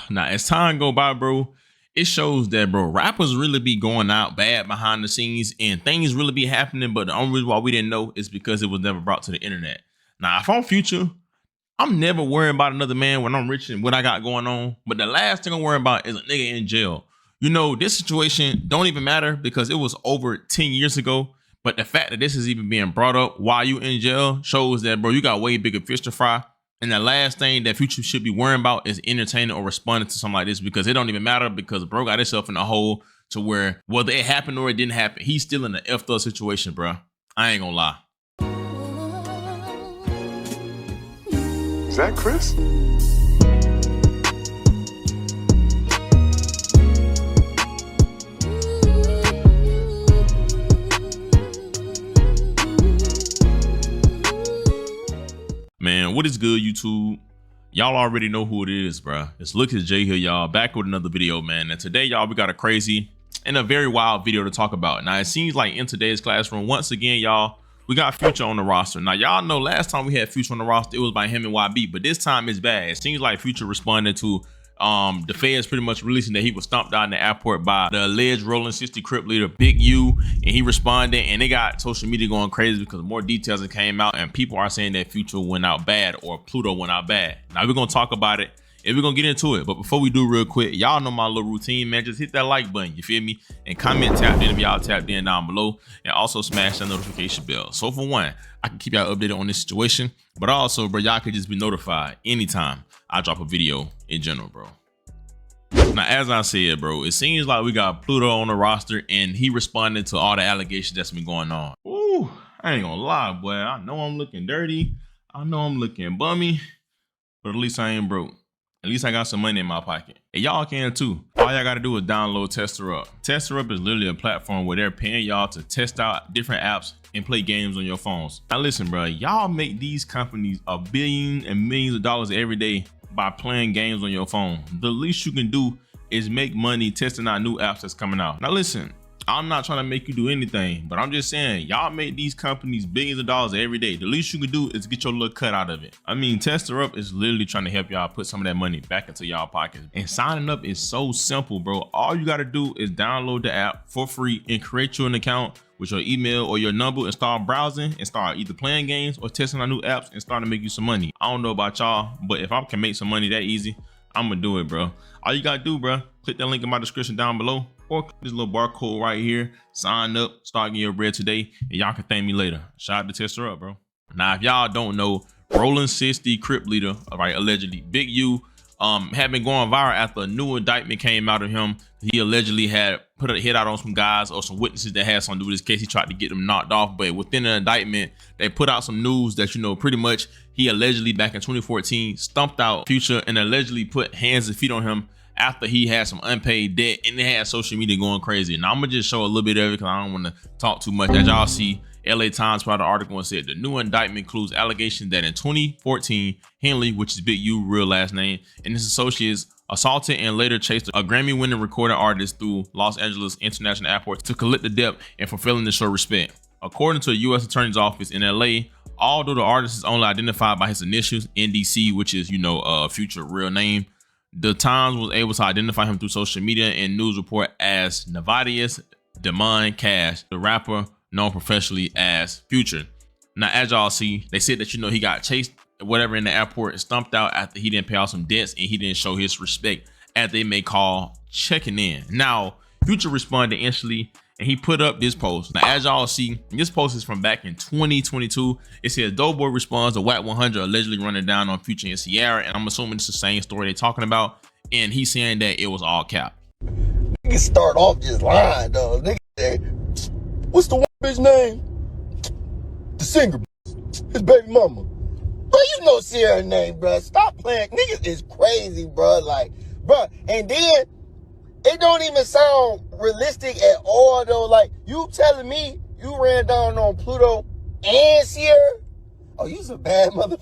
Now, as time go by, bro, it shows that, bro, rappers really be going out bad behind the scenes and things really be happening. But the only reason why we didn't know is because it was never brought to the internet. Now, if I'm Future, I'm never worrying about another man when I'm rich and what I got going on. But the last thing I'm worrying about is a nigga in jail. You know, this situation don't even matter because it was over 10 years ago. But the fact that this is even being brought up while you in jail shows that, bro, you got way bigger fish to fry. And the last thing that Future should be worrying about is entertaining or responding to something like this because it don't even matter because bro got himself in a hole to where whether it happened or it didn't happen, he's still in an effed up situation, bro. I ain't gonna lie. Is that Chris? Man, what is good, YouTube? Y'all already know who it is, bro. It's Lucas J here, y'all, back with another video, man. And today, y'all, we got a crazy and a very wild video to talk about. Now, it seems like in today's classroom, once again, y'all, we got Future on the roster. Now, y'all know last time we had Future on the roster, it was by him and YB, but this time it's bad. It seems like Future responded to the feds pretty much releasing that he was stomped out in the airport by the alleged Rolling 60 Crip leader Big U, and he responded, and they got social media going crazy because more details that came out, and people are saying that Future went out bad or Pluto went out bad. Now we're gonna talk about it and we're gonna get into it, but before we do, real quick, y'all know my little routine, man. Just hit that like button, you feel me, and comment tapped in if y'all tapped in down below, and also smash that notification bell. So for one, I can keep y'all updated on this situation, but also, bro, y'all could just be notified anytime I drop a video in general, bro. Now, as I said, bro, it seems like we got Pluto on the roster and he responded to all the allegations that's been going on. Ooh, I ain't gonna lie, boy. I know I'm looking dirty. I know I'm looking bummy, but at least I ain't broke. At least I got some money in my pocket. And y'all can too. All y'all gotta do is download Tester Up. Tester Up is literally a platform where they're paying y'all to test out different apps and play games on your phones. Now listen, bro, y'all make these companies a billion and millions of dollars every day by playing games on your phone. The least you can do is make money testing out new apps that's coming out. Now listen, I'm not trying to make you do anything, but I'm just saying, y'all make these companies billions of dollars every day. The least you can do is get your little cut out of it. I mean, Tester Up is literally trying to help y'all put some of that money back into y'all pockets. And signing up is so simple, bro. All you gotta do is download the app for free and create you an account with your email or your number and start browsing and start either playing games or testing out new apps and start to make you some money. I don't know about y'all, but if I can make some money that easy, I'm gonna do it, bro. All you gotta do, bro, click that link in my description down below or click this little barcode right here, sign up, start getting your bread today, and y'all can thank me later. Shout out to Tester Up, bro. Now, if y'all don't know, Rolling 60 Crip leader, all right, allegedly, Big U, had been going viral after a new indictment came out of him. He allegedly had put a hit out on some guys or some witnesses that had something to do with this case. He tried to get them knocked off, but within the indictment, they put out some news that, you know, pretty much he allegedly back in 2014 stumped out Future and allegedly put hands and feet on him after he had some unpaid debt, and they had social media going crazy. Now I'm gonna just show a little bit of it because I don't want to talk too much. As y'all see, LA Times put out an article and said the new indictment includes allegations that in 2014, Henley, which is Big U real last name, and his associates assaulted and later chased a Grammy-winning recording artist through Los Angeles International Airport to collect the debt and fulfilling to show respect. According to a U.S. Attorney's Office in LA, although the artist is only identified by his initials, NDC, which is, you know, Future real name, the Times was able to identify him through social media and news report as Navadius Demon Cash, the rapper known professionally as Future. Now, as y'all see, they said that, you know, he got chased, whatever, in the airport and stumped out after he didn't pay off some debts and he didn't show his respect, as they may call checking in. Now, Future responded instantly and he put up this post. Now, as y'all see, this post is from back in 2022. It says, Doughboy responds to Whack 100 allegedly running down on Future and Sierra. And I'm assuming it's the same story they're talking about. And he's saying that it was all cap. Niggas start off just lying, though. Nigga say, what's the one bitch name? The singer, his baby mama. Bro, you know Sierra's name, bro. Stop playing. Niggas is crazy, bro. Like, bro. And then, it don't even sound realistic at all, though. Like, you telling me you ran down on Pluto and Sierra? Oh, you's a bad mother.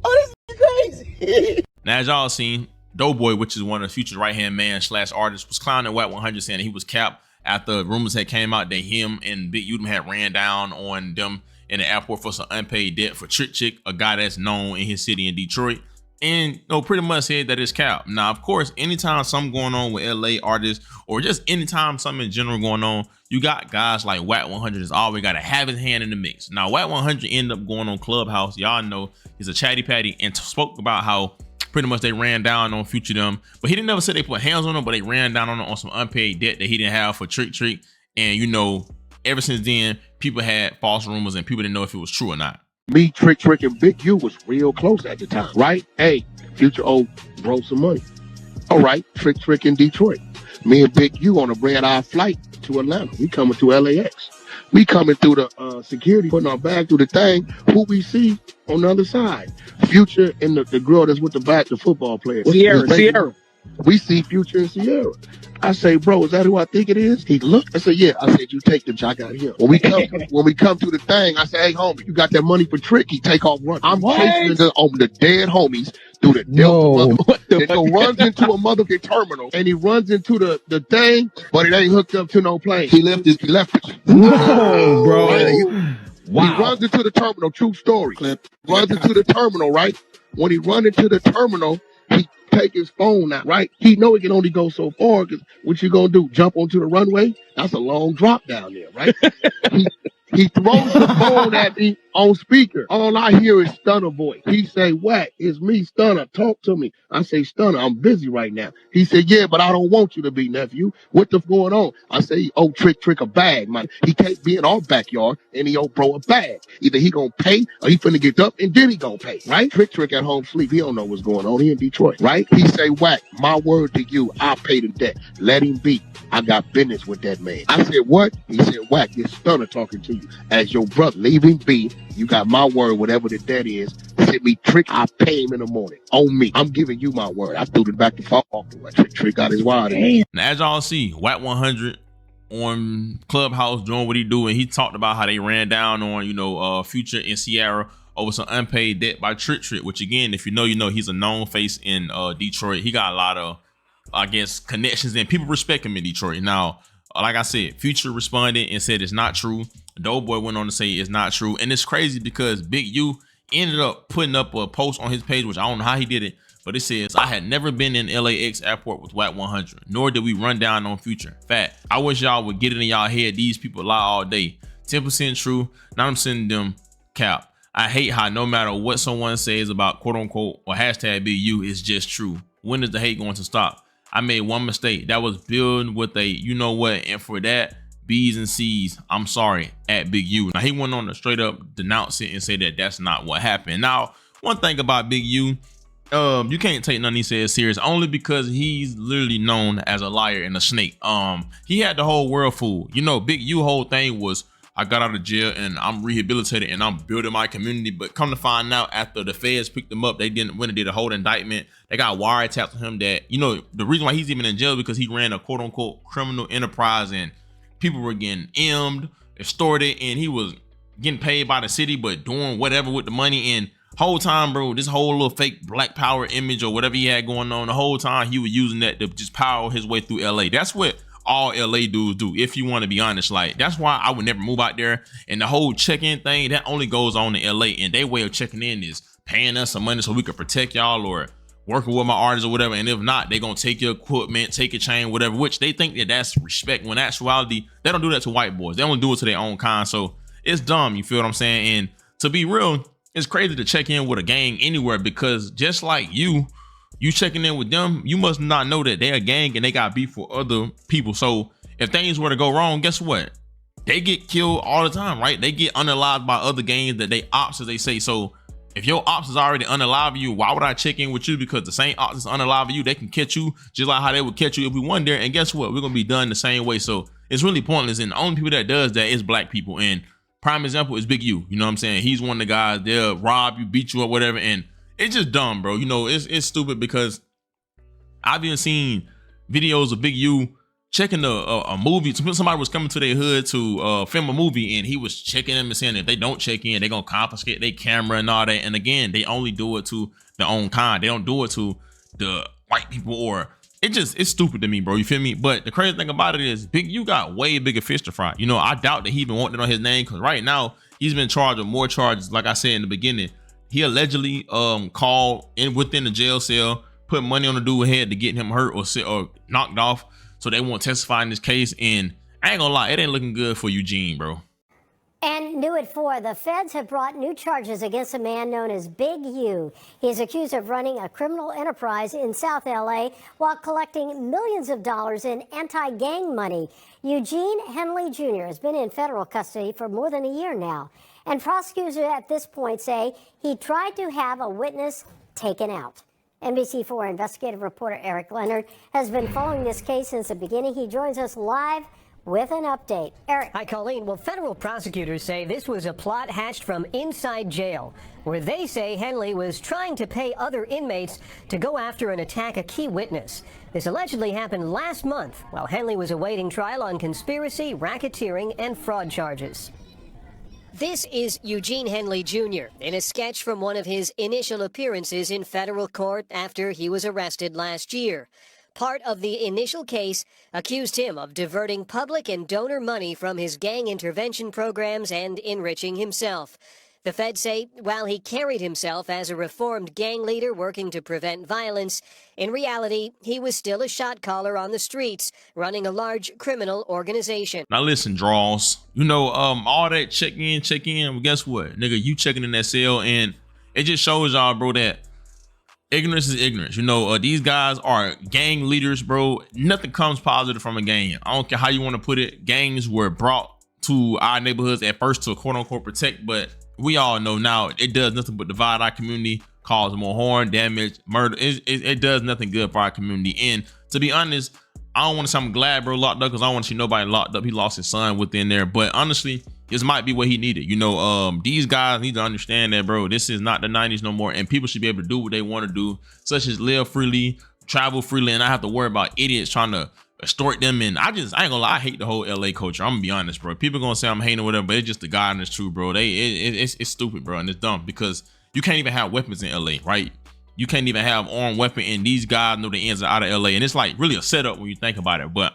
Oh, this is crazy. Now, as y'all seen, Doughboy, which is one of the Future's right-hand man / artists, was clowning Whack 100, saying he was capped after rumors had came out that him and Big U had ran down on them in the airport for some unpaid debt for Trick Chick, a guy that's known in his city in Detroit. and pretty much said that it's cap. Now, of course, anytime something going on with LA artists, or just anytime something in general going on, you got guys like Wack 100 is always got to have his hand in the mix. Now, Wack 100 ended up going on Clubhouse. Y'all know he's a chatty patty and spoke about how pretty much they ran down on Future them, but he didn't never say they put hands on him, but they ran down on him on some unpaid debt that he didn't have for Trick. And ever since then, people had false rumors and people didn't know if it was true or not. Me, Trick, and Big U was real close at the time, right? Hey, Future bro some money. All right, Trick in Detroit. Me and Big U on a red-eye flight to Atlanta. We coming to LAX. We coming through the security, putting our bag through the thing. Who we see on the other side? Future and the girl that's with the football player. Sierra. We see Future and Sierra. I say, bro, is that who I think it is? He looked. I said, yeah. I said, you take the job out here. When we come to the thing, I say, hey, homie, you got that money for Trick? He take off running. I'm chasing the dead homies through the Delta. Then runs into a motherfucking terminal, and he runs into the thing, but it ain't hooked up to no plane. He left it. No, bro. Wow. He runs into the terminal. True story. Runs into the terminal, right? When he run into the terminal, he take his phone out, right? He know he can only go so far, because what you gonna do? Jump onto the runway? That's a long drop down there, right? He throws the phone at me on speaker. All I hear is Stunner voice. He say, Wack, it's me, Stunner. Talk to me. I say, Stunner, I'm busy right now. He said, yeah, but I don't want you to be, nephew. What the going on? I say, oh, Trick a bag, man. He can't be in our backyard and he owe bro a bag. Either he gonna pay or he finna get up and then he gonna pay, right? Trick at home sleep. He don't know what's going on. He in Detroit, right? He say, Wack, my word to you, I'll pay the debt. Let him be. I got business with that man. I said, what? He said, Wack, it's Stunner talking to you. As your brother, leave him be. You got my word, whatever the debt is. Send me Trick, I'll pay him in the morning. On me. I'm giving you my word. I threw it back to fall off the way. Trick got his wire. Now, as y'all see, Wack 100 on Clubhouse doing what he do, and he talked about how they ran down on, Future and Sierra over some unpaid debt by Trick, which again, if you know, he's a known face in Detroit. He got a lot of, I guess, connections and people respect him in Detroit. Now, like I said, Future responded and said it's not true. Doughboy went on to say it's not true. And it's crazy because Big U ended up putting up a post on his page, which I don't know how he did it, but it says, I had never been in LAX airport with Wack 100, nor did we run down on Future. Fact, I wish y'all would get it in y'all head. These people lie all day. 10% true. Now I'm sending them cap. I hate how no matter what someone says about quote unquote or hashtag Big U, it's just true. When is the hate going to stop? I made one mistake. That was building with a you know what, and for that, B's and C's, I'm sorry, at Big U. Now he went on to straight up denounce it and say that that's not what happened. Now, one thing about Big U, you can't take none he says serious, only because he's literally known as a liar and a snake. He had the whole world fooled. Big U whole thing was, I got out of jail and I'm rehabilitated and I'm building my community. But come to find out, after the feds picked him up, they did a whole indictment. They got wiretaps on him that, the reason why he's even in jail is because he ran a quote unquote criminal enterprise and people were getting emmed, extorted, and he was getting paid by the city, but doing whatever with the money. And whole time, bro, this whole little fake black power image or whatever he had going on, the whole time he was using that to just power his way through LA. That's what all LA dudes do, if you want to be honest. Like, that's why I would never move out there. And the whole check-in thing, that only goes on in LA, and their way of checking in is paying us some money so we could protect y'all or working with my artists or whatever. And if not, they gonna take your equipment, take your chain, whatever, which they think that that's respect, when in actuality they don't do that to white boys. They only do it to their own kind. So it's dumb, you feel what I'm saying? And to be real, it's crazy to check in with a gang anywhere, because just like you checking in with them, you must not know that they're a gang and they got beef for other people. So if things were to go wrong, guess what? They get killed all the time, right? They get unalived by other gangs that they ops, as they say. So if your ops is already unalive you, why would I check in with you? Because the same ops is unalive you, they can catch you just like how they would catch you if we won there. And guess what? We're gonna be done the same way. So it's really pointless. And the only people that does that is black people. And prime example is Big U. You know what I'm saying? He's one of the guys, they'll rob you, beat you or whatever. And it's just dumb, bro. It's stupid, because I've even seen videos of Big U checking a movie. Somebody was coming to their hood to film a movie, and he was checking them and saying if they don't check in, they're gonna confiscate their camera and all that. And again, they only do it to their own kind. They don't do it to the white people, or it's stupid to me, bro. You feel me? But the crazy thing about it is Big U got way bigger fish to fry. I doubt that he even wanted it on his name, because right now he's been charged with more charges, like I said in the beginning, he allegedly called in within the jail cell, put money on the dude's head to get him hurt or knocked off, so they won't testify in this case. And I ain't gonna lie, it ain't looking good for Eugene, bro. And new at 4, the feds have brought new charges against a man known as Big U. He's accused of running a criminal enterprise in South LA while collecting millions of dollars in anti-gang money. Eugene Henley Jr. has been in federal custody for more than a year now. And prosecutors at this point say he tried to have a witness taken out. NBC4 investigative reporter Eric Leonard has been following this case since the beginning. He joins us live with an update. Eric. Hi, Colleen. Well, federal prosecutors say this was a plot hatched from inside jail, where they say Henley was trying to pay other inmates to go after and attack a key witness. This allegedly happened last month while Henley was awaiting trial on conspiracy, racketeering, and fraud charges. This is Eugene Henley Jr. in a sketch from one of his initial appearances in federal court after he was arrested last year. Part of the initial case accused him of diverting public and donor money from his gang intervention programs and enriching himself. The feds say while he carried himself as a reformed gang leader working to prevent violence, in reality, he was still a shot caller on the streets, running a large criminal organization. Now listen, draws, you know, all that check in, well, guess what? Nigga, you checking in that cell, and it just shows y'all, bro, that ignorance is ignorance. You know, these guys are gang leaders, bro. Nothing comes positive from a gang. I don't care how you want to put it. Gangs were brought to our neighborhoods at first to quote unquote protect, but we all know now it does nothing but divide our community, cause more harm, damage, murder. It does nothing good for our community. And to be honest, I don't want to say I'm glad bro locked up, because I don't want to see nobody locked up. He lost his son within there, but honestly, this might be what he needed. You know, these guys need to understand that, bro, this is not the 90s no more, and people should be able to do what they want to do, such as live freely, travel freely, and I have to worry about idiots trying to extort them. And I ain't gonna lie, I hate the whole LA culture. I'm gonna be honest, bro. People gonna say I'm hating or whatever, but it's just the guy and it's true, bro. It's stupid, bro, and it's dumb, because you can't even have weapons in LA, right? You can't even have armed weapon, and these guys know the ins and out of LA, and it's like really a setup when you think about it. But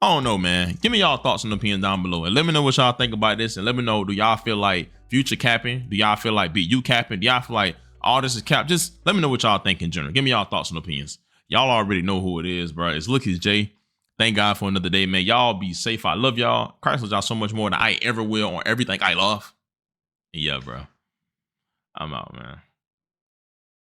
I don't know, man. Give me y'all thoughts and opinions down below, and let me know what y'all think about this, and let me know, do y'all feel like Future capping? Do y'all feel like BU capping? Do y'all feel like all this is cap? Just let me know what y'all think in general. Give me y'all thoughts and opinions. Y'all already know who it is, bro. It's Look, it's Jay. Thank God for another day, man. Y'all be safe. I love y'all. Christ loves y'all so much more than I ever will on everything I love. Yeah, bro. I'm out, man.